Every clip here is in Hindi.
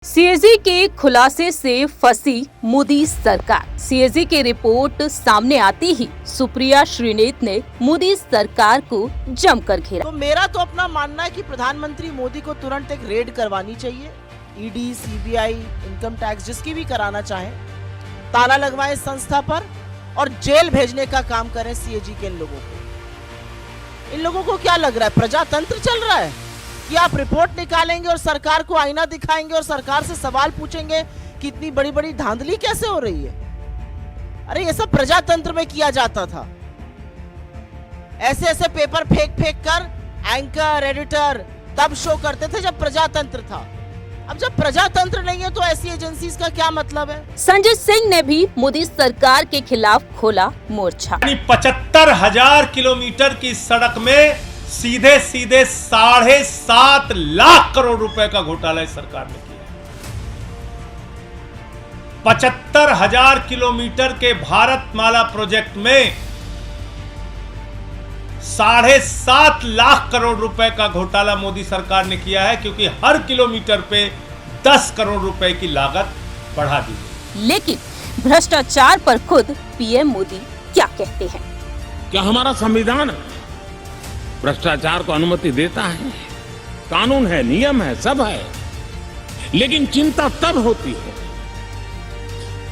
सीएजी के खुलासे से फंसी मोदी सरकार। सीएजी की रिपोर्ट सामने आते ही सुप्रिया श्रीनेत ने मोदी सरकार को जमकर घेरा। तो मेरा तो अपना मानना है कि प्रधानमंत्री मोदी को तुरंत एक रेड करवानी चाहिए। ईडी, सीबीआई, इनकम टैक्स जिसकी भी कराना चाहें, ताला लगवाएं संस्था पर और जेल भेजने का काम करें सीएजी के इन लोगों को। इन लोगों को क्या लग रहा है, प्रजातंत्र चल रहा है कि आप रिपोर्ट निकालेंगे और सरकार को आईना दिखाएंगे और सरकार से सवाल पूछेंगे कि इतनी बड़ी बड़ी धांधली कैसे हो रही है। अरे ये सब प्रजातंत्र में किया जाता था। ऐसे ऐसे पेपर फेंक फेंक कर एंकर, एडिटर तब शो करते थे जब प्रजातंत्र था। अब जब प्रजातंत्र नहीं है तो ऐसी एजेंसीज का क्या मतलब है। संजय सिंह ने भी मोदी सरकार के खिलाफ खोला मोर्चा। 75,000 किलोमीटर की सड़क में सीधे सीधे 7.5 लाख करोड़ रुपए का घोटाला इस सरकार ने किया। 75,000 किलोमीटर के भारतमाला प्रोजेक्ट में 7.5 लाख करोड़ रुपए का घोटाला मोदी सरकार ने किया है, क्योंकि हर किलोमीटर पे 10 करोड़ रुपए की लागत बढ़ा दी गई। लेकिन भ्रष्टाचार पर खुद पीएम मोदी क्या कहते हैं? क्या हमारा संविधान भ्रष्टाचार को अनुमति देता है? कानून है, नियम है, सब है। लेकिन चिंता तब होती है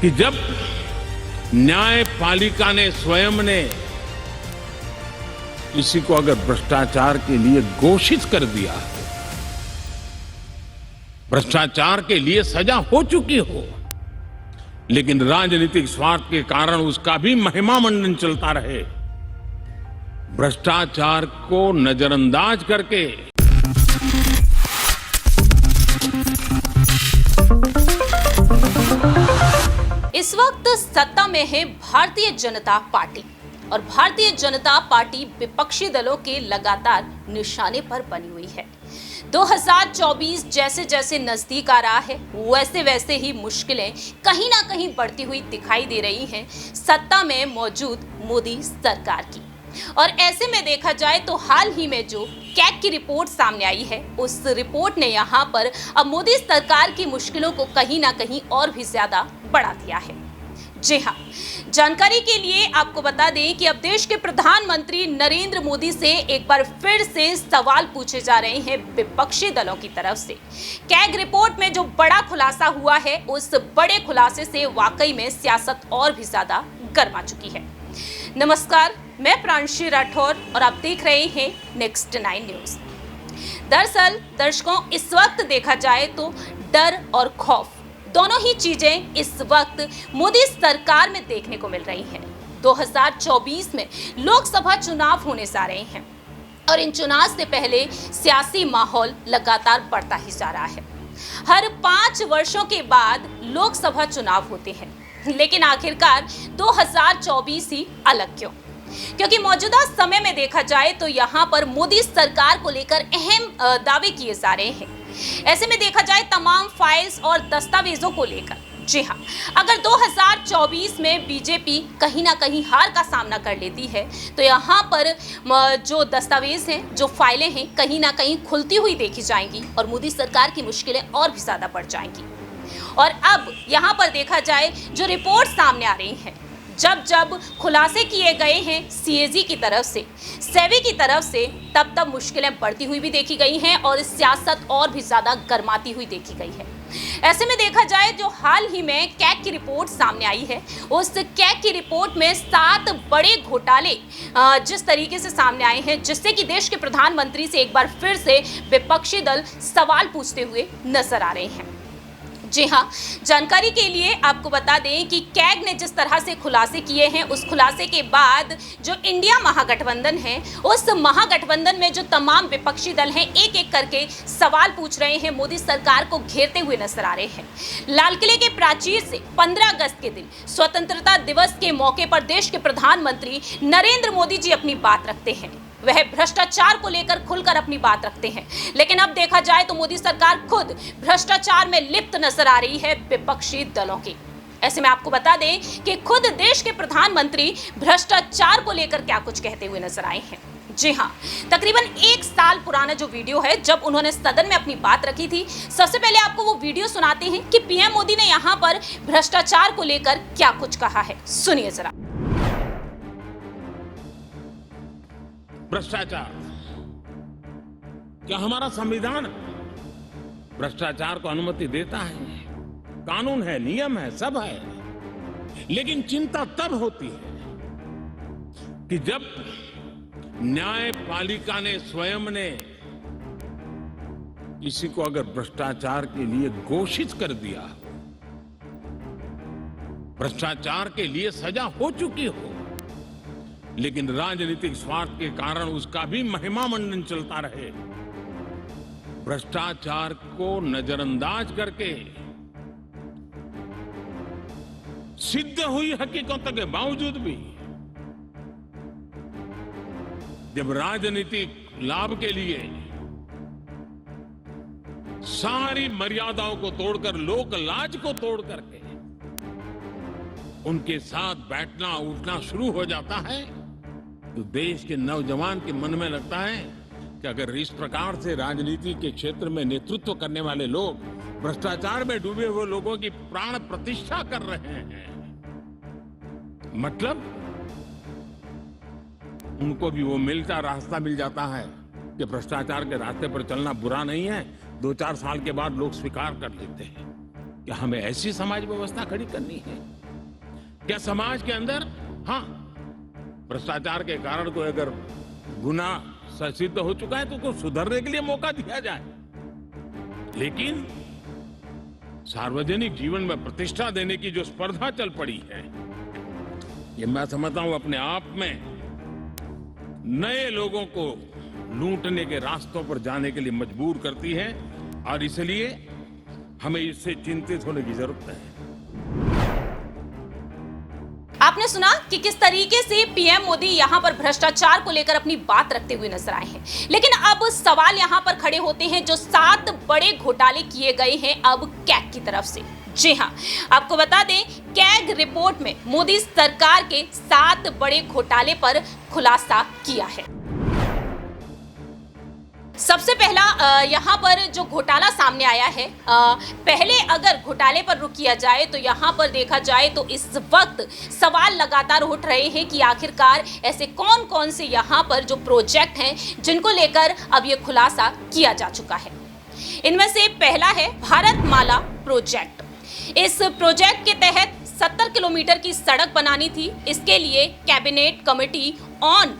कि जब न्यायपालिका ने स्वयं ने किसी को अगर भ्रष्टाचार के लिए घोषित कर दिया हो, भ्रष्टाचार के लिए सजा हो चुकी हो, लेकिन राजनीतिक स्वार्थ के कारण उसका भी महिमा मंडन चलता रहे, भ्रष्टाचार को नजरअंदाज करके इस वक्त सत्ता में है भारतीय जनता पार्टी और भारतीय जनता पार्टी विपक्षी दलों के लगातार निशाने पर बनी हुई है। 2024 जैसे जैसे नजदीक आ रहा है वैसे वैसे ही मुश्किलें कहीं ना कहीं बढ़ती हुई दिखाई दे रही हैं सत्ता में मौजूद मोदी सरकार की। और ऐसे में देखा जाए तो हाल ही में जो कैग की रिपोर्ट सामने आई है, उस रिपोर्ट ने यहाँ पर अब मोदी सरकार की मुश्किलों को कहीं ना कहीं और भी ज्यादा बढ़ा दिया है। जी हाँ, जानकारी के लिए आपको बता दें कि अब देश के प्रधानमंत्री नरेंद्र मोदी से एक बार फिर से सवाल पूछे जा रहे हैं विपक्षी दलों की तरफ से। कैग रिपोर्ट में जो बड़ा खुलासा हुआ है, उस बड़े खुलासे से वाकई में सियासत और भी ज्यादा गर्मा चुकी है। नमस्कार, मैं प्रांशी राठौर और आप देख रहे हैं नेक्स्ट 9 न्यूज। दरअसल दर्शकों, इस वक्त देखा जाए तो डर और खौफ दोनों ही चीजें इस वक्त मोदी सरकार में देखने को मिल रही हैं। 2024 में लोकसभा चुनाव होने जा रहे हैं और इन चुनाव से पहले सियासी माहौल लगातार बढ़ता ही जा रहा है। हर 5 वर्षों के बाद लोकसभा चुनाव होते हैं, लेकिन आखिरकार 2024 ही अलग क्यों? क्योंकि मौजूदा समय में देखा जाए तो यहाँ पर मोदी सरकार को लेकर अहम दावे किए जा रहे हैं। ऐसे में देखा जाए तमाम फाइल्स और दस्तावेजों को लेकर, जी हाँ, अगर 2024 में बीजेपी कहीं ना कहीं हार का सामना कर लेती है तो यहाँ पर जो दस्तावेज हैं, जो फाइलें हैं, कहीं ना कहीं खुलती हुई देखी जाएंगी और मोदी सरकार की मुश्किलें और भी ज्यादा बढ़ जाएंगी। और अब यहाँ पर देखा जाए जो रिपोर्ट सामने आ रही हैं, जब जब खुलासे किए गए हैं सीएजी की तरफ से, सेबी की तरफ से, तब तब मुश्किलें बढ़ती हुई भी देखी गई हैं और सियासत और भी ज्यादा गर्माती हुई देखी गई है। ऐसे में देखा जाए जो हाल ही में कैग की रिपोर्ट सामने आई है, उस कैग की रिपोर्ट में 7 बड़े घोटाले जिस तरीके से सामने आए हैं, जिससे कि देश के प्रधानमंत्री से एक बार फिर से विपक्षी दल सवाल पूछते हुए नजर आ रहे हैं। जी हाँ, जानकारी के लिए आपको बता दें कि कैग ने जिस तरह से खुलासे किए हैं, उस खुलासे के बाद जो इंडिया महागठबंधन है, उस महागठबंधन में जो तमाम विपक्षी दल हैं, एक एक करके सवाल पूछ रहे हैं, मोदी सरकार को घेरते हुए नजर आ रहे हैं। लाल किले के प्राचीर से 15 अगस्त के दिन स्वतंत्रता दिवस के मौके पर देश के प्रधानमंत्री नरेंद्र मोदी जी अपनी बात रखते हैं। वह भ्रष्टाचार को लेकर खुलकर अपनी बात रखते हैं, लेकिन अब देखा जाए तो मोदी सरकार खुद भ्रष्टाचार में लिप्त नजर आ रही है विपक्षी दलों की। ऐसे में आपको बता दें कि खुद देश के प्रधानमंत्री भ्रष्टाचार को लेकर क्या कुछ कहते हुए नजर आए हैं। जी हाँ, तकरीबन 1 साल पुराना जो वीडियो है जब उन्होंने सदन में अपनी बात रखी थी। सबसे पहले आपको वो वीडियो सुनाते हैं कि पीएम मोदी ने यहाँ पर भ्रष्टाचार को लेकर क्या कुछ कहा है। सुनिए जरा। भ्रष्टाचार, क्या हमारा संविधान भ्रष्टाचार को अनुमति देता है? कानून है, नियम है, सब है। लेकिन चिंता तब होती है कि जब न्यायपालिका ने स्वयं ने किसी को अगर भ्रष्टाचार के लिए घोषित कर दिया, भ्रष्टाचार के लिए सजा हो चुकी हो, लेकिन राजनीतिक स्वार्थ के कारण उसका भी महिमा मंडन चलता रहे, भ्रष्टाचार को नजरअंदाज करके सिद्ध हुई हकीकतों के बावजूद भी जब राजनीतिक लाभ के लिए सारी मर्यादाओं को तोड़कर, लोक लाज को तोड़ करके उनके साथ बैठना उठना शुरू हो जाता है, तो देश के नौजवान के मन में लगता है कि अगर इस प्रकार से राजनीति के क्षेत्र में नेतृत्व करने वाले लोग भ्रष्टाचार में डूबे हुए लोगों की प्राण प्रतिष्ठा कर रहे हैं, मतलब उनको भी वो रास्ता मिल जाता है कि भ्रष्टाचार के रास्ते पर चलना बुरा नहीं है। 2-4 साल के बाद लोग स्वीकार कर लेते हैं कि हमें ऐसी समाज व्यवस्था खड़ी करनी है। क्या समाज के अंदर भ्रष्टाचार के कारण कोई अगर गुना सिद्ध हो चुका है तो उसको सुधरने के लिए मौका दिया जाए, लेकिन सार्वजनिक जीवन में प्रतिष्ठा देने की जो स्पर्धा चल पड़ी है, ये मैं समझता हूं अपने आप में नए लोगों को लूटने के रास्तों पर जाने के लिए मजबूर करती है, और इसलिए हमें इससे चिंतित होने की जरूरत है। आपने सुना कि किस तरीके से पीएम मोदी यहाँ पर भ्रष्टाचार को लेकर अपनी बात रखते हुए नजर आए हैं। लेकिन अब सवाल यहाँ पर खड़े होते हैं, जो 7 बड़े घोटाले किए गए हैं अब कैग की तरफ से। जी हाँ, आपको बता दें, कैग रिपोर्ट में मोदी सरकार के 7 बड़े घोटाले पर खुलासा किया है। सबसे पहला यहाँ पर जो घोटाला सामने आया है, पहले अगर घोटाले पर रुक किया जाए तो यहाँ पर देखा जाए तो इस वक्त सवाल लगातार उठ रहे हैं कि आखिरकार ऐसे कौन कौन से यहाँ पर जो प्रोजेक्ट हैं जिनको लेकर अब ये खुलासा किया जा चुका है। इनमें से पहला है भारतमाला प्रोजेक्ट। इस प्रोजेक्ट के तहत 70 किलोमीटर की सड़क बनानी थी। इसके लिए cabinet committee on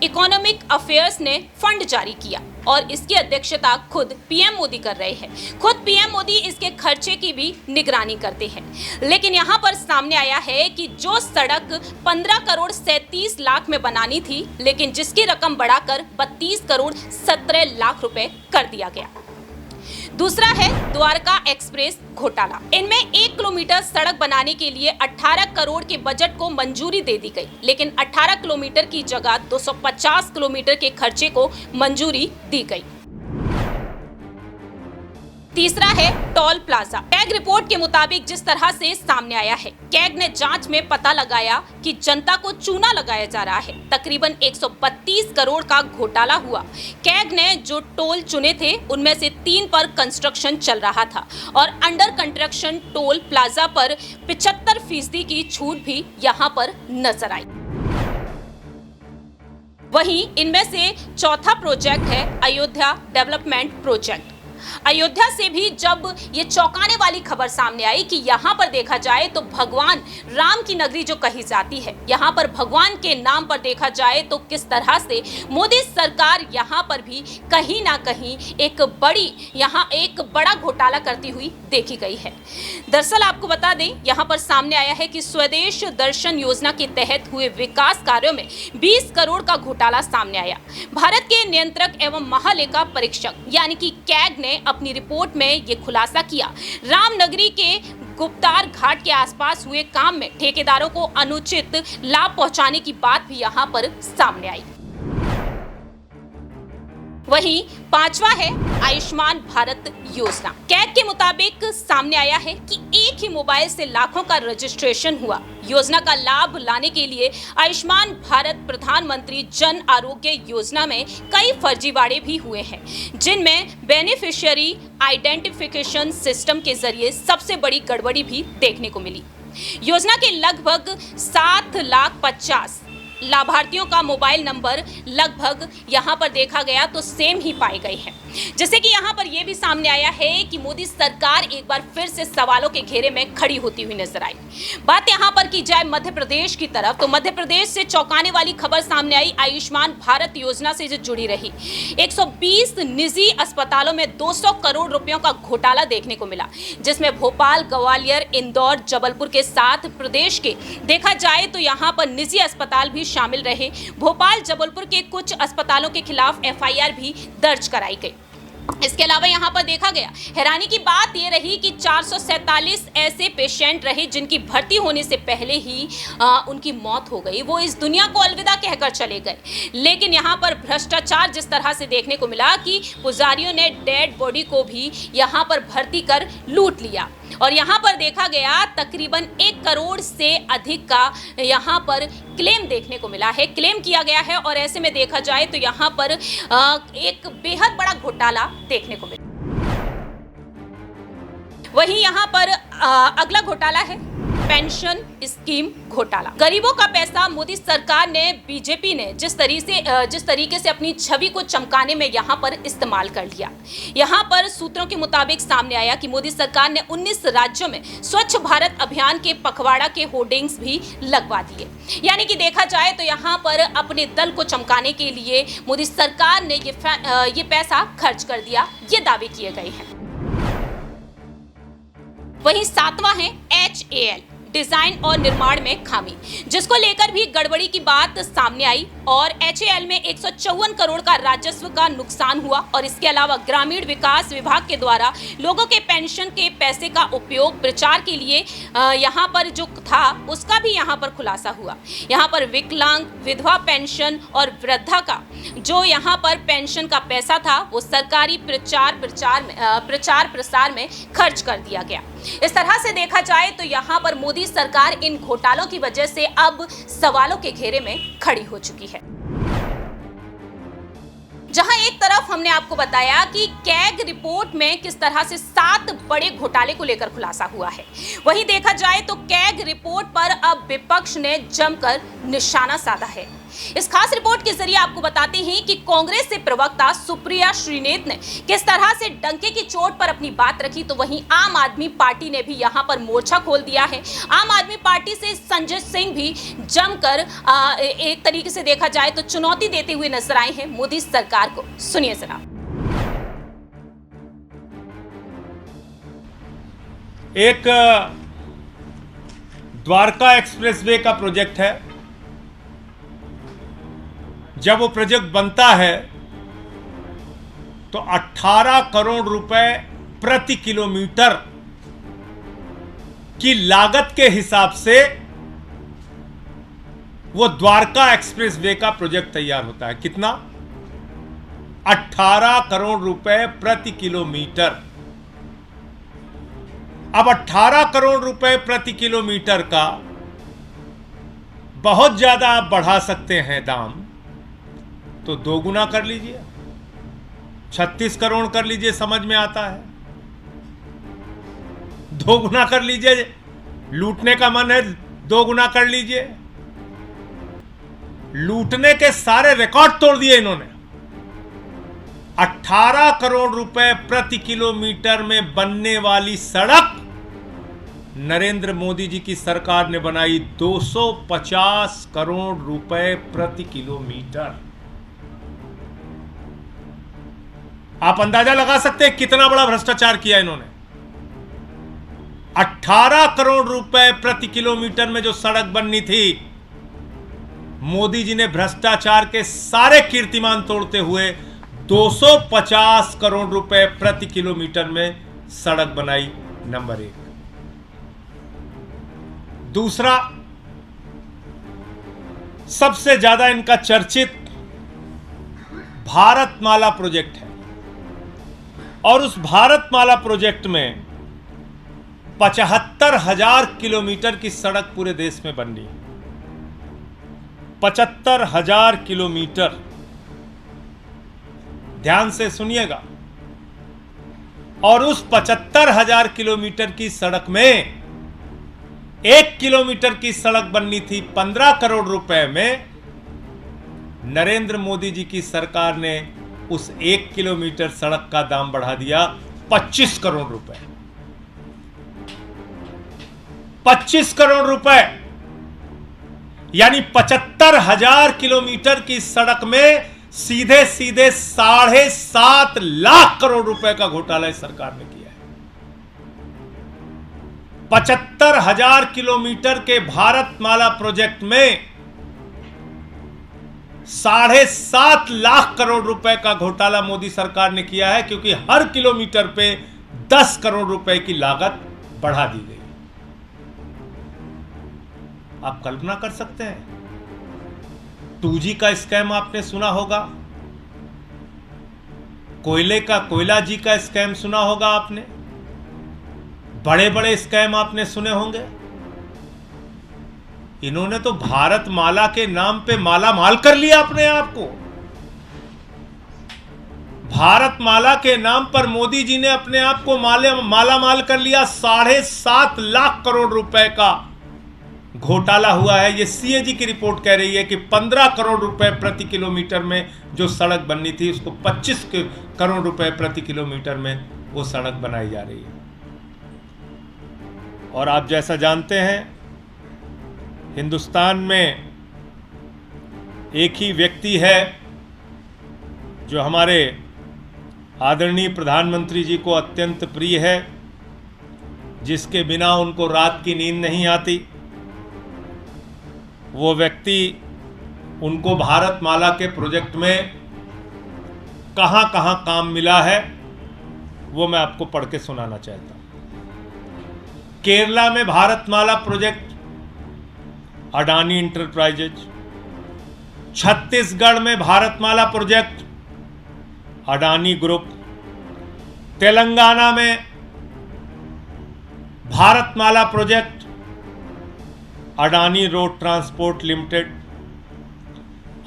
economic affairs ने फंड जारी किया और इसकी अध्यक्षता खुद पीएम मोदी कर रहे हैं। खुद पीएम मोदी इसके खर्चे की भी निगरानी करते हैं। लेकिन यहाँ पर सामने आया है कि जो सड़क 15 करोड़ 37 लाख में बनानी थी, लेकिन जिसकी रकम बढ़ाकर 32 करोड़ 17 लाख रुपए कर दिया गया। दूसरा है द्वारका एक्सप्रेस घोटाला। इनमें 1 किलोमीटर सड़क बनाने के लिए 18 करोड़ के बजट को मंजूरी दे दी गई, लेकिन 18 किलोमीटर की जगह 250 किलोमीटर के खर्चे को मंजूरी दी गई। तीसरा है टोल प्लाजा। कैग रिपोर्ट के मुताबिक जिस तरह से सामने आया है, कैग ने जांच में पता लगाया कि जनता को चूना लगाया जा रहा है। तकरीबन 132 करोड़ का घोटाला हुआ। कैग ने जो टोल चुने थे उनमें से 3 पर कंस्ट्रक्शन चल रहा था और अंडर कंस्ट्रक्शन टोल प्लाजा पर 75% की छूट भी यहाँ पर नजर आई। वहीं इनमें से चौथा प्रोजेक्ट है अयोध्या डेवलपमेंट प्रोजेक्ट। अयोध्या से भी जब ये चौंकाने वाली खबर सामने आई कि यहाँ पर देखा जाए तो भगवान राम की नगरी जो कही जाती है, यहाँ पर भगवान के नाम पर देखा जाए तो किस तरह से मोदी सरकार यहाँ पर भी कहीं ना कहीं एक बड़ा घोटाला करती हुई देखी गई है। दरअसल आपको बता दें, यहाँ पर सामने आया है कि स्वदेश दर्शन योजना के तहत हुए विकास कार्यों में 20 करोड़ का घोटाला सामने आया। भारत के नियंत्रक एवं महालेखा परीक्षक यानी कि कैग ने अपनी रिपोर्ट में ये खुलासा किया। रामनगरी के गुप्तार घाट के आसपास हुए काम में ठेकेदारों को अनुचित लाभ पहुंचाने की बात भी यहां पर सामने आई। वहीं पांचवा है आयुष्मान भारत योजना। कैग के मुताबिक सामने आया है कि एक ही मोबाइल से लाखों का रजिस्ट्रेशन हुआ। योजना का लाभ लाने के लिए आयुष्मान भारत प्रधानमंत्री जन आरोग्य योजना में कई फर्जीवाड़े भी हुए हैं, जिनमें बेनिफिशियरी आइडेंटिफिकेशन सिस्टम के जरिए सबसे बड़ी गड़बड़ी भी देखने को मिली। योजना के लगभग 7,50,000 लाभार्थियों का मोबाइल नंबर लगभग यहां पर देखा गया तो सेम ही पाए गए हैं, जैसे कि यहां पर यह भी सामने आया है कि मोदी सरकार एक बार फिर से सवालों के घेरे में खड़ी होती हुई नजर आई। बात यहां पर की जाए मध्य प्रदेश की तरफ, तो मध्य प्रदेश से चौंकाने वाली खबर सामने आई आयुष्मान भारत योजना से जो जुड़ी रही। 120 निजी अस्पतालों में 200 करोड़ रुपयों का घोटाला देखने को मिला, जिसमें भोपाल, ग्वालियर, इंदौर, जबलपुर के साथ प्रदेश के देखा जाए तो यहां पर निजी अस्पताल भी शामिल रहे। भोपाल, जबलपुर के कुछ अस्पतालों के खिलाफ एफआईआर भी दर्ज कराई गई। इसके अलावा यहां पर देखा गया, हैरानी की बात यह रही कि 447 ऐसे पेशेंट रहे जिनकी भर्ती होने से पहले ही उनकी मौत हो गई। वो इस दुनिया को अलविदा कहकर चले गए। लेकिन यहां पर भ्रष्टाचार जिस तरह से देखने को मिला कि पुजारियों ने डेड बॉडी को भी यहां पर भर्ती कर लूट लिया, और यहां पर देखा गया तकरीबन 1 करोड़ से अधिक का यहां पर क्लेम देखने को मिला है, क्लेम किया गया है। और ऐसे में देखा जाए तो यहां पर एक बेहद बड़ा घोटाला देखने को मिला। वहीं यहां पर अगला घोटाला है पेंशन स्कीम घोटाला। गरीबों का पैसा मोदी सरकार ने, बीजेपी ने जिस तरीके से अपनी छवि को चमकाने में यहां पर इस्तेमाल कर लिया। यहां पर सूत्रों के मुताबिक सामने आया कि मोदी सरकार ने 19 राज्यों में स्वच्छ भारत अभियान के पखवाड़ा के होर्डिंग्स भी लगवा दिए। यानी कि देखा जाए तो यहां पर अपने दल को चमकाने के लिए मोदी सरकार ने ये पैसा खर्च कर दिया, ये दावे किए गए हैं। वहीं सातवां है HAL, डिजाइन और निर्माण में खामी, जिसको लेकर भी गड़बड़ी की बात सामने आई। और HAL में 154 करोड़ का राजस्व का नुकसान हुआ। और इसके अलावा ग्रामीण विकास विभाग के द्वारा लोगों के पेंशन के पैसे का उपयोग प्रचार के लिए यहाँ पर जो था उसका भी यहाँ पर खुलासा हुआ। यहाँ पर विकलांग, विधवा पेंशन और वृद्धा का जो यहाँ पर पेंशन का पैसा था वो सरकारी प्रचार प्रसार में खर्च कर दिया गया। इस तरह से देखा जाए तो यहाँ पर मोदी सरकार इन घोटालों की वजह से अब सवालों के घेरे में खड़ी हो चुकी है। जहां एक तरफ हमने आपको बताया कि कैग रिपोर्ट में किस तरह से 7 बड़े घोटाले को लेकर खुलासा हुआ है, वहीं देखा जाए तो कैग रिपोर्ट पर अब विपक्ष ने जमकर निशाना साधा है। इस खास रिपोर्ट के जरिए आपको बताते हैं कि कांग्रेस से प्रवक्ता सुप्रिया श्रीनेत ने किस तरह से डंके की चोट पर अपनी बात रखी, तो वहीं आम आदमी पार्टी ने भी यहां पर मोर्चा खोल दिया है। आम आदमी पार्टी से संजय सिंह भी जमकर एक तरीके से देखा जाए तो चुनौती देते हुए नजर आए हैं मोदी सरकार को। सुनिए जरा। एक द्वारका एक्सप्रेसवे का प्रोजेक्ट है। जब वो प्रोजेक्ट बनता है तो 18 करोड़ रुपए प्रति किलोमीटर की लागत के हिसाब से वो द्वारका एक्सप्रेसवे का प्रोजेक्ट तैयार होता है। कितना? 18 करोड़ रुपए प्रति किलोमीटर। अब 18 करोड़ रुपए प्रति किलोमीटर का बहुत ज्यादा आप बढ़ा सकते हैं दाम, तो 2 गुना कर लीजिए, 36 करोड़ कर लीजिए, समझ में आता है। 2 गुना कर लीजिए, लूटने का मन है 2 गुना कर लीजिए। लूटने के सारे रिकॉर्ड तोड़ दिए इन्होंने। 18 करोड़ रुपए प्रति किलोमीटर में बनने वाली सड़क नरेंद्र मोदी जी की सरकार ने बनाई 250 करोड़ रुपए प्रति किलोमीटर। आप अंदाजा लगा सकते हैं कितना बड़ा भ्रष्टाचार किया इन्होंने। 18 करोड़ रुपए प्रति किलोमीटर में जो सड़क बननी थी, मोदी जी ने भ्रष्टाचार के सारे कीर्तिमान तोड़ते हुए 250 करोड़ रुपए प्रति किलोमीटर में सड़क बनाई। नंबर 1। दूसरा, सबसे ज्यादा इनका चर्चित भारतमाला प्रोजेक्ट है और उस भारतमाला प्रोजेक्ट में 75,000 किलोमीटर की सड़क पूरे देश में बन रही है। 75,000 किलोमीटर, ध्यान से सुनिएगा। और उस 75,000 किलोमीटर की सड़क में 1 किलोमीटर की सड़क बननी थी 15 करोड़ रुपए में। नरेंद्र मोदी जी की सरकार ने उस 1 किलोमीटर सड़क का दाम बढ़ा दिया 25 करोड़ रुपए। 25 करोड़ रुपए, यानी 75,000 किलोमीटर की सड़क में सीधे सीधे 7.5 लाख करोड़ रुपए का घोटाला इस सरकार ने किया है। 75,000 किलोमीटर के भारतमाला प्रोजेक्ट में 7.5 लाख करोड़ रुपए का घोटाला मोदी सरकार ने किया है, क्योंकि हर किलोमीटर पे 10 करोड़ रुपए की लागत बढ़ा दी गई। आप कल्पना कर सकते हैं, 2G का स्कैम आपने सुना होगा, कोयले का कोयला जी का स्कैम सुना होगा आपने, बड़े बड़े स्कैम आपने सुने होंगे। इन्होंने तो भारतमाला के नाम पे माला माल कर लिया अपने आप को। भारतमाला के नाम पर मोदी जी ने अपने आप को माला माल कर लिया। 7.5 लाख करोड़ रुपए का घोटाला हुआ है। ये सीएजी की रिपोर्ट कह रही है कि 15 करोड़ रुपए प्रति किलोमीटर में जो सड़क बननी थी, उसको 25 करोड़ रुपए प्रति किलोमीटर में वो सड़क बनाई जा रही है। और आप जैसा जानते हैं, हिंदुस्तान में एक ही व्यक्ति है जो हमारे आदरणीय प्रधानमंत्री जी को अत्यंत प्रिय है, जिसके बिना उनको रात की नींद नहीं आती। वो व्यक्ति उनको भारतमाला के प्रोजेक्ट में कहां कहां काम मिला है, वो मैं आपको पढ़ के सुनाना चाहता हूं। केरला में भारतमाला प्रोजेक्ट अडानी इंटरप्राइजेज, छत्तीसगढ़ में भारतमाला प्रोजेक्ट अडानी ग्रुप, तेलंगाना में Bharatmala Project Adani Road Transport Limited,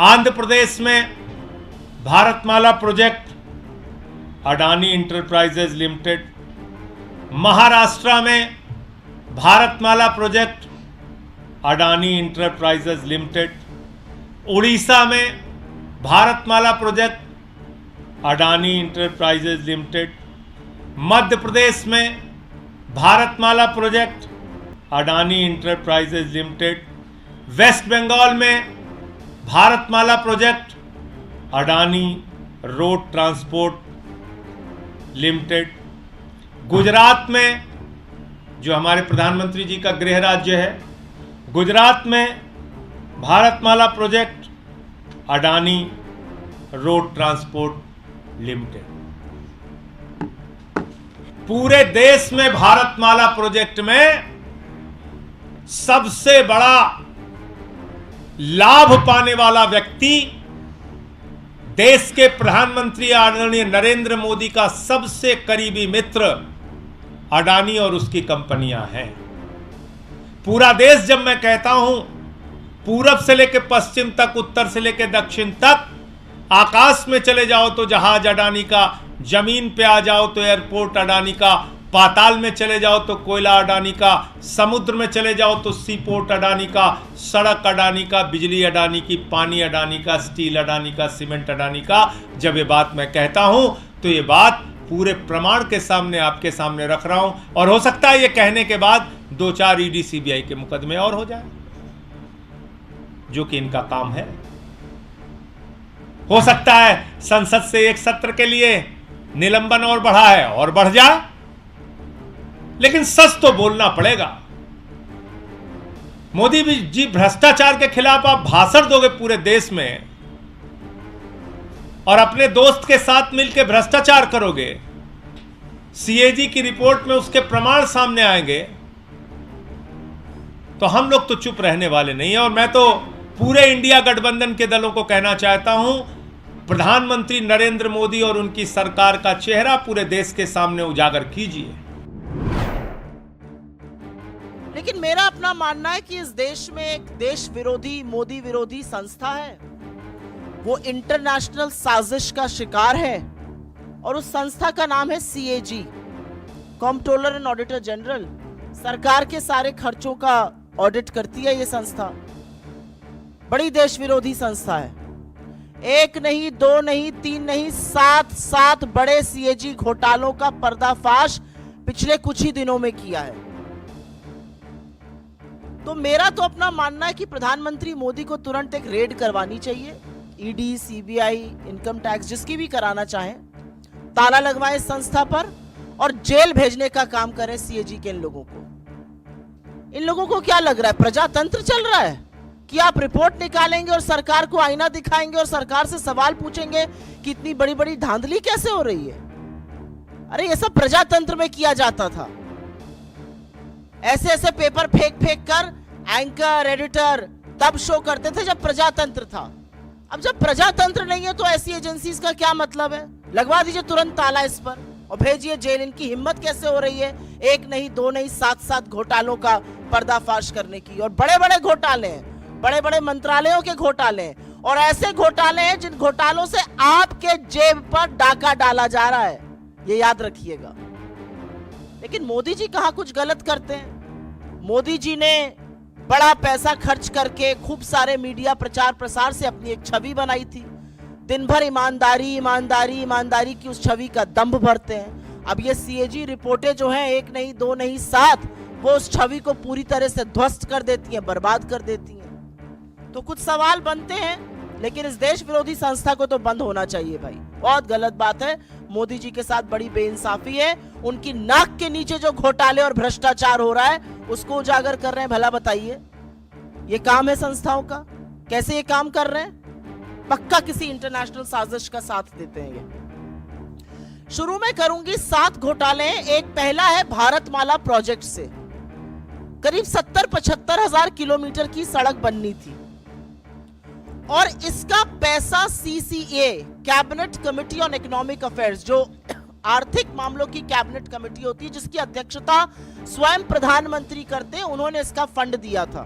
Andhra Pradesh में Bharatmala Project Adani Enterprises Limited, Maharashtra में Bharatmala Project Adani Enterprises Limited, Orissa में Bharatmala Project Adani Enterprises Limited, Madhya Pradesh में Bharatmala Project Adani Enterprises Limited, West Bengal में Bharatmala Project Adani Road Transport Limited, Gujarat में, जो हमारे प्रधानमंत्री जी का गृह राज्य है, गुजरात में Bharatmala Project Adani Road Transport limited. पूरे देश में भारतमाला प्रोजेक्ट में सबसे बड़ा लाभ पाने वाला व्यक्ति देश के प्रधानमंत्री आदरणीय नरेंद्र मोदी का सबसे करीबी मित्र अडानी और उसकी कंपनियां हैं। पूरा देश, जब मैं कहता हूं पूरब से लेकर पश्चिम तक, उत्तर से लेकर दक्षिण तक, आकाश में चले जाओ तो जहाज अडानी का, जमीन पे आ जाओ तो एयरपोर्ट अडानी का, पाताल में चले जाओ तो कोयला अडानी का, समुद्र में चले जाओ तो सी पोर्ट अडानी का, सड़क अडानी का, बिजली अडानी की, पानी अडानी का, स्टील अडानी का, सीमेंट अडानी का। जब ये बात मैं कहता हूं तो ये बात पूरे प्रमाण के सामने आपके सामने रख रहा हूं। और हो सकता है ये कहने के बाद 2-4 ईडी सीबीआई के मुकदमे और हो जाए, जो कि इनका काम है। हो सकता है संसद से एक सत्र के लिए निलंबन और बढ़ा है और बढ़ जाए, लेकिन सच तो बोलना पड़ेगा। मोदी जी, भ्रष्टाचार के खिलाफ आप भाषण दोगे पूरे देश में और अपने दोस्त के साथ मिलकर भ्रष्टाचार करोगे, सीएजी की रिपोर्ट में उसके प्रमाण सामने आएंगे, तो हम लोग तो चुप रहने वाले नहीं है। और मैं तो पूरे इंडिया गठबंधन के दलों को कहना चाहता हूं, प्रधानमंत्री नरेंद्र मोदी और उनकी सरकार का चेहरा पूरे देश के सामने उजागर कीजिए। लेकिन मेरा अपना मानना है कि इस देश में एक देश विरोधी, मोदी विरोधी संस्था है, वो इंटरनेशनल साजिश का शिकार है और उस संस्था का नाम है CAG, controller and auditor general. सरकार के सारे खर्चों का ऑडिट करती है ये संस्था। बड़ी देश विरोधी संस्था है। एक नहीं, दो नहीं, तीन नहीं, सात बड़े CAG घोटालों का पर्दाफाश पिछले कुछ ही दिनों में किया है। तो मेरा तो अपना मानना है कि प्रधानमंत्री मोदी को तुरंत एक रेड करवानी चाहिए। ED, CBI, इनकम टैक्स, जिसकी भी कराना चाहें, ताला लगवाएं इस संस्था पर और जेल भेजने का काम करें CAG के इन लोगों को। इन लोगों को क्या लग रहा है, प्रजातंत्र चल रहा है कि आप रिपोर्ट निकालेंगे और सरकार को आईना दिखाएंगे और सरकार से सवाल पूछेंगे कि इतनी बड़ी बड़ी धांधली कैसे हो रही है? अरे ये सब प्रजातंत्र में किया जाता था। ऐसे ऐसे पेपर फेंक कर एंकर, एडिटर तब शो करते थे जब प्रजातंत्र था। अब जब प्रजातंत्र नहीं है तो ऐसी एजेंसीज का क्या मतलब है? लगवा दीजिए तुरंत ताला इस पर और भेजिए जेल। इनकी हिम्मत कैसे हो रही है एक नहीं, दो नहीं, सात घोटालों का पर्दाफाश करने की? और बड़े बड़े घोटाले हैं, बड़े बड़े मंत्रालयों के घोटाले हैं और ऐसे घोटाले हैं जिन घोटालों से आपके जेब पर डाका डाला जा रहा है, ये याद रखिएगा। लेकिन मोदी जी कहां कुछ गलत करते हैं। मोदी जी ने बड़ा पैसा खर्च करके खूब सारे मीडिया प्रचार प्रसार से अपनी एक छवि बनाई थी। दिन भर ईमानदारी ईमानदारी ईमानदारी की उस छवि का दंभ भरते हैं। अब ये CAG रिपोर्टें जो हैं, एक नहीं, दो नहीं, 7, वो उस छवि को पूरी तरह से ध्वस्त कर देती हैं, बर्बाद कर देती हैं। तो कुछ सवाल बनते हैं, लेकिन इस देश विरोधी संस्था को तो बंद होना चाहिए भाई। बहुत गलत बात है, मोदी जी के साथ बड़ी बेइंसाफी है। उनकी नाक के नीचे जो घोटाले और भ्रष्टाचार हो रहा है उसको उजागर कर रहे हैं। भला बताइए, ये काम है संस्थाओं का? कैसे ये काम कर रहे हैं? पक्का किसी इंटरनेशनल साजिश का साथ देते हैं ये। शुरू में करूंगी 7 घोटाले। एक पहला है भारतमाला प्रोजेक्ट से करीब 70-75 हजार किलोमीटर की सड़क बननी थी और इसका पैसा CCA, cabinet committee on economic affairs, जो आर्थिक मामलों की कैबिनेट कमेटी होती है जिसकी अध्यक्षता स्वयं प्रधानमंत्री करते हैं, उन्होंने इसका फंड दिया था।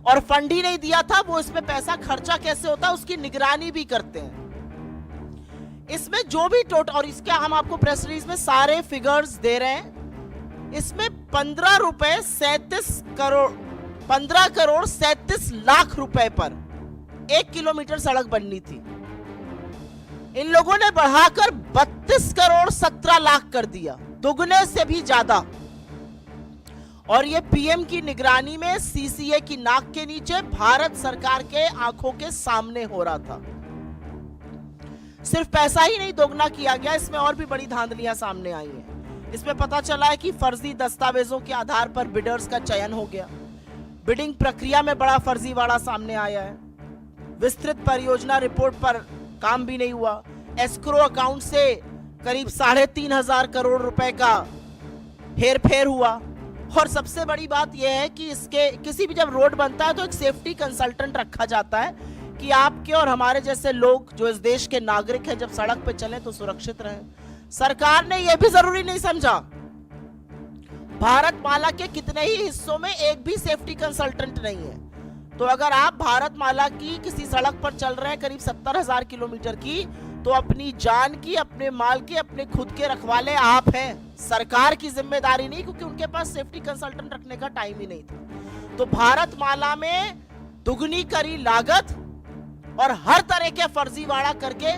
और फंड ही नहीं दिया था, वो इसमें पैसा खर्चा कैसे होता है उसकी निगरानी भी करते हैं। इसमें जो भी टोटल, और इसका हम आपको प्रेस रिलीज में सारे फिगर्स दे रहे हैं, इसमें 15 करोड़ 37 लाख रुपए पर 1 किलोमीटर सड़क बननी थी। इन लोगों ने बढ़ाकर 32 करोड़ 17 लाख कर दिया, दुगने से भी ज्यादा। और ये PM की निगरानी में CCA की नाक के नीचे भारत सरकार के आंखों के सामने हो रहा था। सिर्फ पैसा ही नहीं दोगुना किया गया, इसमें और भी बड़ी धांधलियां सामने आई हैं। इसमें पता चला है कि फर्जी दस्तावेजों के आधार पर बिडर्स का चयन हो गया। बिडिंग प्रक्रिया में बड़ा फर्जीवाड़ा सामने आया है। विस्तृत परियोजना रिपोर्ट पर काम भी नहीं हुआ। एस्क्रो अकाउंट से करीब 3,500 करोड़ रुपए का हेरफेर हुआ। और सबसे बड़ी बात यह है कि इसके किसी भी जब रोड बनता है तो एक सेफ्टी कंसल्टेंट रखा जाता है कि आपके और हमारे जैसे लोग जो इस देश के नागरिक हैं जब सड़क पे चलें तो सुरक्षित रहें। सरकार ने यह भी जरूरी नहीं समझा। भारतमाला के कितने ही हिस्सों में एक भी सेफ्टी कंसल्टेंट नहीं है। तो अगर आप भारतमाला की किसी सड़क पर चल रहे हैं करीब 70,000 किलोमीटर की, तो अपनी जान की, अपने माल के, अपने खुद के रखवाले आप हैं। सरकार की जिम्मेदारी नहीं, क्योंकि उनके पास सेफ्टी कंसल्टेंट रखने का टाइम ही नहीं था। तो भारतमाला में दुगनी करी लागत और हर तरह के फर्जीवाड़ा करके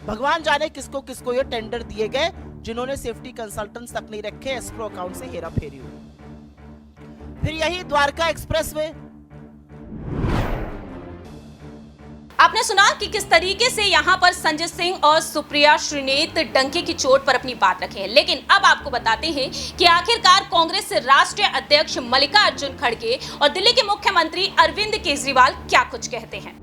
भगवान जाने किसको किसको ये टेंडर दिए गए, जिन्होंने सेफ्टी कंसल्टेंट्स तक नहीं रखे। एस्क्रो अकाउंट से हेरा फेरी हुई। फिर यही द्वारका एक्सप्रेसवे, आपने सुना कि किस तरीके से यहाँ पर संजय सिंह और सुप्रिया श्रीनेत डंके की चोट पर अपनी बात रखे हैं। लेकिन अब आपको बताते हैं कि आखिरकार कांग्रेस राष्ट्रीय अध्यक्ष मल्लिकार्जुन खड़गे और दिल्ली के मुख्यमंत्री अरविंद केजरीवाल क्या कुछ कहते हैं।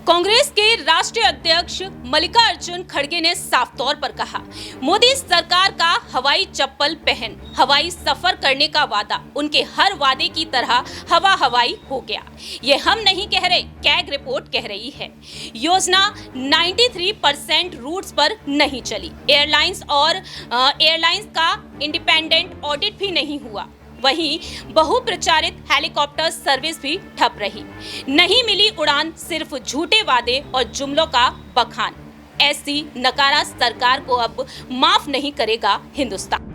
कांग्रेस के राष्ट्रीय अध्यक्ष मल्लिकार्जुन खड़गे ने साफ तौर पर कहा, मोदी सरकार का हवाई चप्पल पहन हवाई सफर करने का वादा उनके हर वादे की तरह हवा हवाई हो गया। ये हम नहीं कह रहे, कैग रिपोर्ट कह रही है। योजना 93% रूट्स पर नहीं चली। एयरलाइंस का इंडिपेंडेंट ऑडिट भी नहीं हुआ। वहीं बहुप्रचारित हेलीकॉप्टर सर्विस भी ठप रही। नहीं मिली उड़ान, सिर्फ झूठे वादे और जुमलों का बखान। ऐसी नकारा सरकार को अब माफ नहीं करेगा हिंदुस्तान।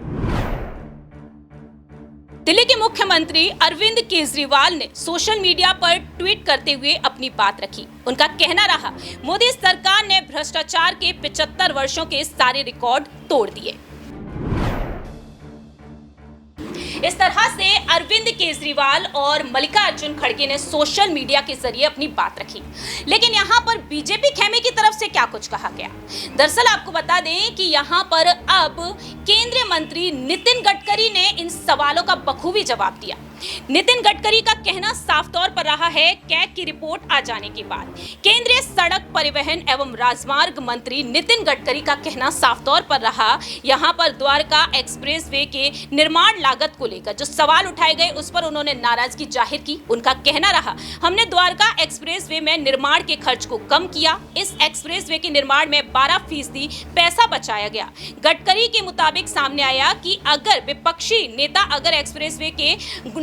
दिल्ली के मुख्यमंत्री अरविंद केजरीवाल ने सोशल मीडिया पर ट्वीट करते हुए अपनी बात रखी। उनका कहना रहा, मोदी सरकार ने भ्रष्टाचार के 75 वर्षों के सारे रिकॉर्ड तोड़ दिए। इस तरह से अरविंद केजरीवाल और मल्लिकार्जुन खड़गे ने सोशल मीडिया के जरिए अपनी बात रखी। लेकिन यहाँ पर बीजेपी खेमे की तरफ से क्या कुछ कहा गया। दरअसल आपको बता दें कि यहाँ पर अब केंद्रीय मंत्री नितिन गडकरी ने इन सवालों का बखूबी जवाब दिया। नितिन गडकरी का कहना साफ तौर पर रहा है, कैग की रिपोर्ट आ जाने के बाद केंद्रीय सड़क परिवहन एवं राजमार्ग मंत्री नितिन गडकरी का कहना साफ तौर पर रहा, यहां पर द्वारका एक्सप्रेसवे के निर्माण लागत को लेकर जो सवाल उठाए गए उस पर उन्होंने नाराजगी जाहिर की। उनका कहना रहा, हमने द्वारका एक्सप्रेसवे में निर्माण के खर्च को कम किया। इस एक्सप्रेसवे के निर्माण में 12% पैसा बचाया गया। गडकरी के मुताबिक सामने आया कि अगर विपक्षी नेता अगर एक्सप्रेसवे के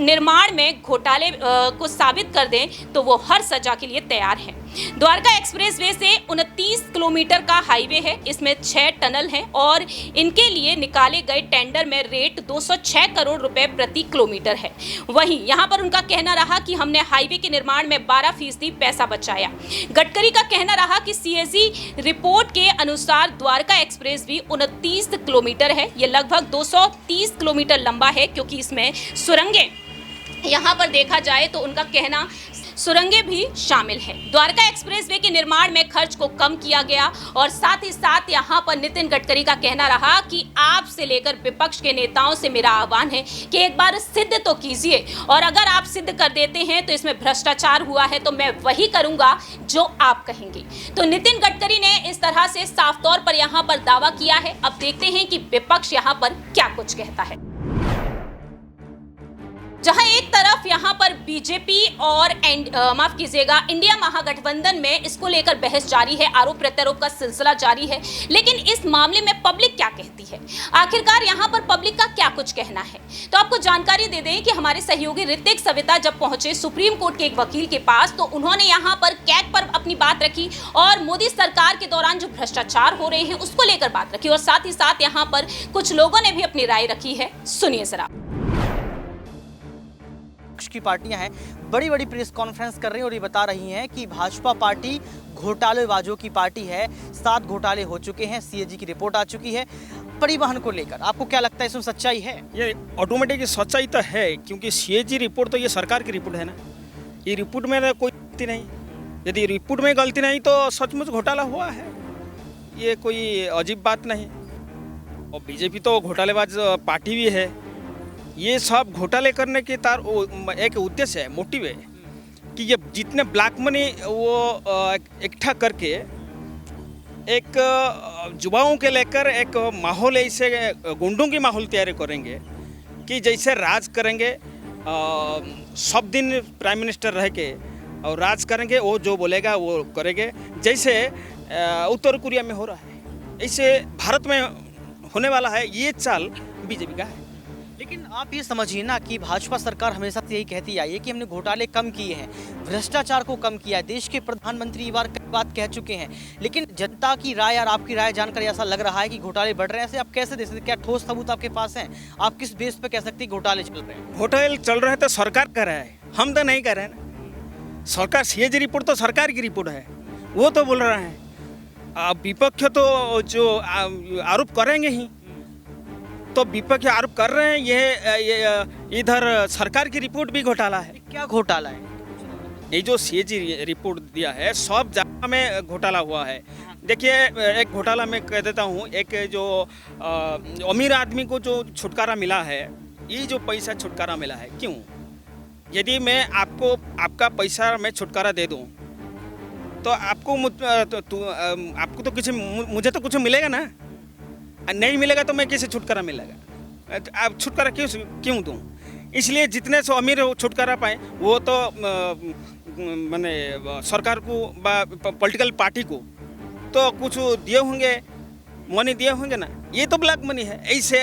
निर्माण में घोटाले को साबित कर दें तो वो हर सजा के लिए तैयार हैं। द्वारका एक्सप्रेसवे से 29 किलोमीटर का हाईवे है। इसमें 6 टनल हैं और इनके लिए निकाले गए टेंडर में रेट 206 करोड़ रुपए प्रति किलोमीटर है। वहीं यहां पर उनका कहना रहा कि हमने हाईवे के निर्माण में 12% पैसा बचाया। गडकरी का कहना रहा कि सीएजी रिपोर्ट के अनुसार द्वारका एक्सप्रेस भी 29 किलोमीटर है। यह लगभग 230 किलोमीटर लंबा है, क्योंकि इसमें सुरंगें यहाँ पर देखा जाए तो उनका कहना सुरंगें भी शामिल है। द्वारका एक्सप्रेसवे के निर्माण में खर्च को कम किया गया और साथ ही साथ यहाँ पर नितिन गडकरी का कहना रहा कि आप से लेकर विपक्ष के नेताओं से मेरा आह्वान है कि एक बार सिद्ध तो कीजिए, और अगर आप सिद्ध कर देते हैं तो इसमें भ्रष्टाचार हुआ है तो मैं वही करूंगा जो आप कहेंगे। तो नितिन गडकरी ने इस तरह से साफ तौर पर यहाँ पर दावा किया है। अब देखते हैं कि विपक्ष यहाँ पर क्या कुछ कहता है। जहां एक तरफ यहां पर बीजेपी और माफ कीजिएगा इंडिया महागठबंधन में इसको लेकर बहस जारी है, आरोप प्रत्यारोप का सिलसिला जारी है, लेकिन इस मामले में पब्लिक क्या कहती है, आखिरकार यहां पर पब्लिक का क्या कुछ कहना है। तो आपको जानकारी दे दें कि हमारे सहयोगी ऋतिक सविता जब पहुंचे सुप्रीम कोर्ट के एक वकील के पास तो उन्होंने यहां पर कैग पर अपनी बात रखी और मोदी सरकार के दौरान जो भ्रष्टाचार हो रहे हैं उसको लेकर बात रखी, और साथ ही साथ यहां पर कुछ लोगों ने भी अपनी राय रखी है। सुनिए जरा। की पार्टियां हैं बड़ी बड़ी प्रेस कॉन्फ्रेंस कर रही हैं और ये बता रही हैं कि भाजपा पार्टी घोटालेबाजों की पार्टी है। 7 घोटाले हो चुके हैं, सीएजी की रिपोर्ट आ चुकी है। परिवहन को लेकर आपको क्या लगता है, इसमें सच्चाई है? ये ऑटोमेटिक सच्चाई तो है, क्योंकि सीएजी रिपोर्ट तो ये सरकार की रिपोर्ट है ना। ये रिपोर्ट में तो कोई गलती नहीं। यदि रिपोर्ट में गलती नहीं तो सचमुच घोटाला हुआ है, ये कोई अजीब बात नहीं। और बीजेपी तो घोटालेबाज पार्टी भी है। ये सब घोटाले करने की एक उद्देश्य है, मोटिव है कि ये जितने ब्लैक मनी वो इकट्ठा करके एक युवाओं के लेकर एक माहौल ऐसे गुंडों की माहौल तैयार करेंगे कि जैसे राज करेंगे, सब दिन प्राइम मिनिस्टर रह के और राज करेंगे, वो जो बोलेगा वो करेंगे, जैसे उत्तर कोरिया में हो रहा है, ऐसे भारत में होने वाला है। ये चाल बीजेपी का है। लेकिन आप ये समझिए ना कि भाजपा सरकार हमेशा से यही कहती आई है कि हमने घोटाले कम किए हैं, भ्रष्टाचार को कम किया है। देश के प्रधानमंत्री ये बात कह चुके हैं, लेकिन जनता की राय और आपकी राय जानकर ऐसा लग रहा है कि घोटाले बढ़ रहे हैं। ऐसे आप कैसे दे सकते, क्या ठोस सबूत आपके पास हैं? आप किस बेस पे कह सकते हैं घोटाले चल रहे हैं? घोटाले चल रहे हैं तो सरकार कर रहा है, हम तो नहीं कर रहे हैं ना। सरकार सीएजी रिपोर्ट तो सरकार की रिपोर्ट है, वो तो बोल रहा है। विपक्ष तो जो आरोप करेंगे ही, तो विपक्ष आरोप कर रहे हैं। ये इधर सरकार की रिपोर्ट भी घोटाला है। क्या घोटाला है? ये जो सीएजी रिपोर्ट दिया है सब जगह में घोटाला हुआ है। देखिए, एक घोटाला मैं कह देता हूँ। एक जो अमीर आदमी को जो छुटकारा मिला है, ये जो पैसा छुटकारा मिला है, क्यों? यदि मैं आपको आपका पैसा मैं छुटकारा दे दूँ तो आपको आपको तो मुझे तो कुछ मिलेगा ना, नहीं मिलेगा तो मैं कैसे छुटकारा मिलेगा? आप छुटकारा क्यों दूं? इसलिए जितने सो अमीर छुटकारा पाए वो तो माने सरकार को पॉलिटिकल पार्टी को तो कुछ दिए होंगे, मनी दिए होंगे ना। ये तो ब्लैक मनी है। ऐसे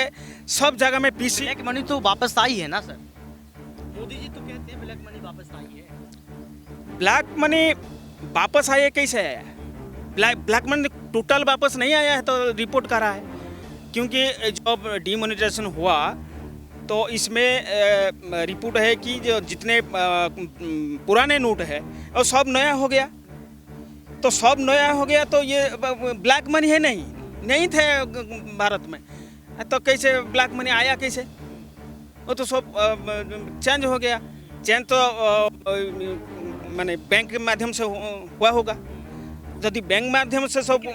सब जगह में पीसी ब्लैक मनी तो वापस आई है ना सर, मोदी जी तो कहते हैं ब्लैक मनी वापस आई है। ब्लैक मनी वापस आया कैसे आया? ब्लैक मनी टोटल वापस नहीं आया है तो रिपोर्ट कर रहा है, क्योंकि जब डिमोनेटाइजेशन हुआ तो इसमें रिपोर्ट है कि जो जितने पुराने नोट है और सब नया हो गया। तो सब नया हो गया तो ये ब्लैक मनी है नहीं थे भारत में, तो कैसे ब्लैक मनी आया कैसे? वो तो सब चेंज हो गया। चेंज तो माने बैंक के माध्यम से हुआ होगा। यदि बैंक माध्यम से सब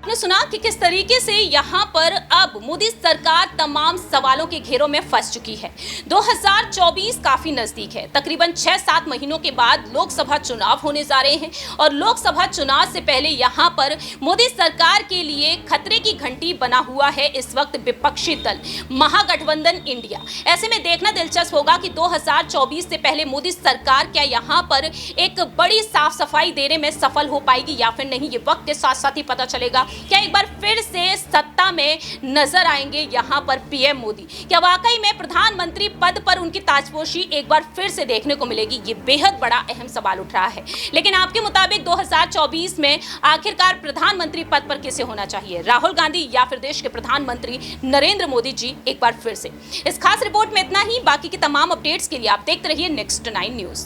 आपने सुना कि किस तरीके से यहाँ पर अब मोदी सरकार तमाम सवालों के घेरों में फंस चुकी है। 2024 काफी नजदीक है। तकरीबन 6-7 महीनों के बाद लोकसभा चुनाव होने जा रहे हैं और लोकसभा चुनाव से पहले यहाँ पर मोदी सरकार के लिए खतरे की घंटी बना हुआ है इस वक्त विपक्षी दल महागठबंधन इंडिया। ऐसे में देखना दिलचस्प होगा कि 2024 से पहले मोदी सरकार क्या यहाँ पर एक बड़ी साफ सफाई देने में सफल हो पाएगी या फिर नहीं, ये वक्त के साथ साथ ही पता चलेगा। क्या एक बार फिर से सत्ता में नजर आएंगे यहां पर पीएम मोदी? क्या वाकई में प्रधानमंत्री पद पर उनकी ताजपोशी एक बार फिर से देखने को मिलेगी? ये बेहद बड़ा अहम सवाल उठ रहा है। लेकिन आपके मुताबिक 2024 में आखिरकार प्रधानमंत्री पद पर किसे होना चाहिए, राहुल गांधी या फिर देश के प्रधानमंत्री नरेंद्र मोदी जी एक बार फिर से? इस खास रिपोर्ट में इतना ही। बाकी की तमाम अपडेट्स के लिए आप देखते रहिए नेक्स्ट 9 न्यूज।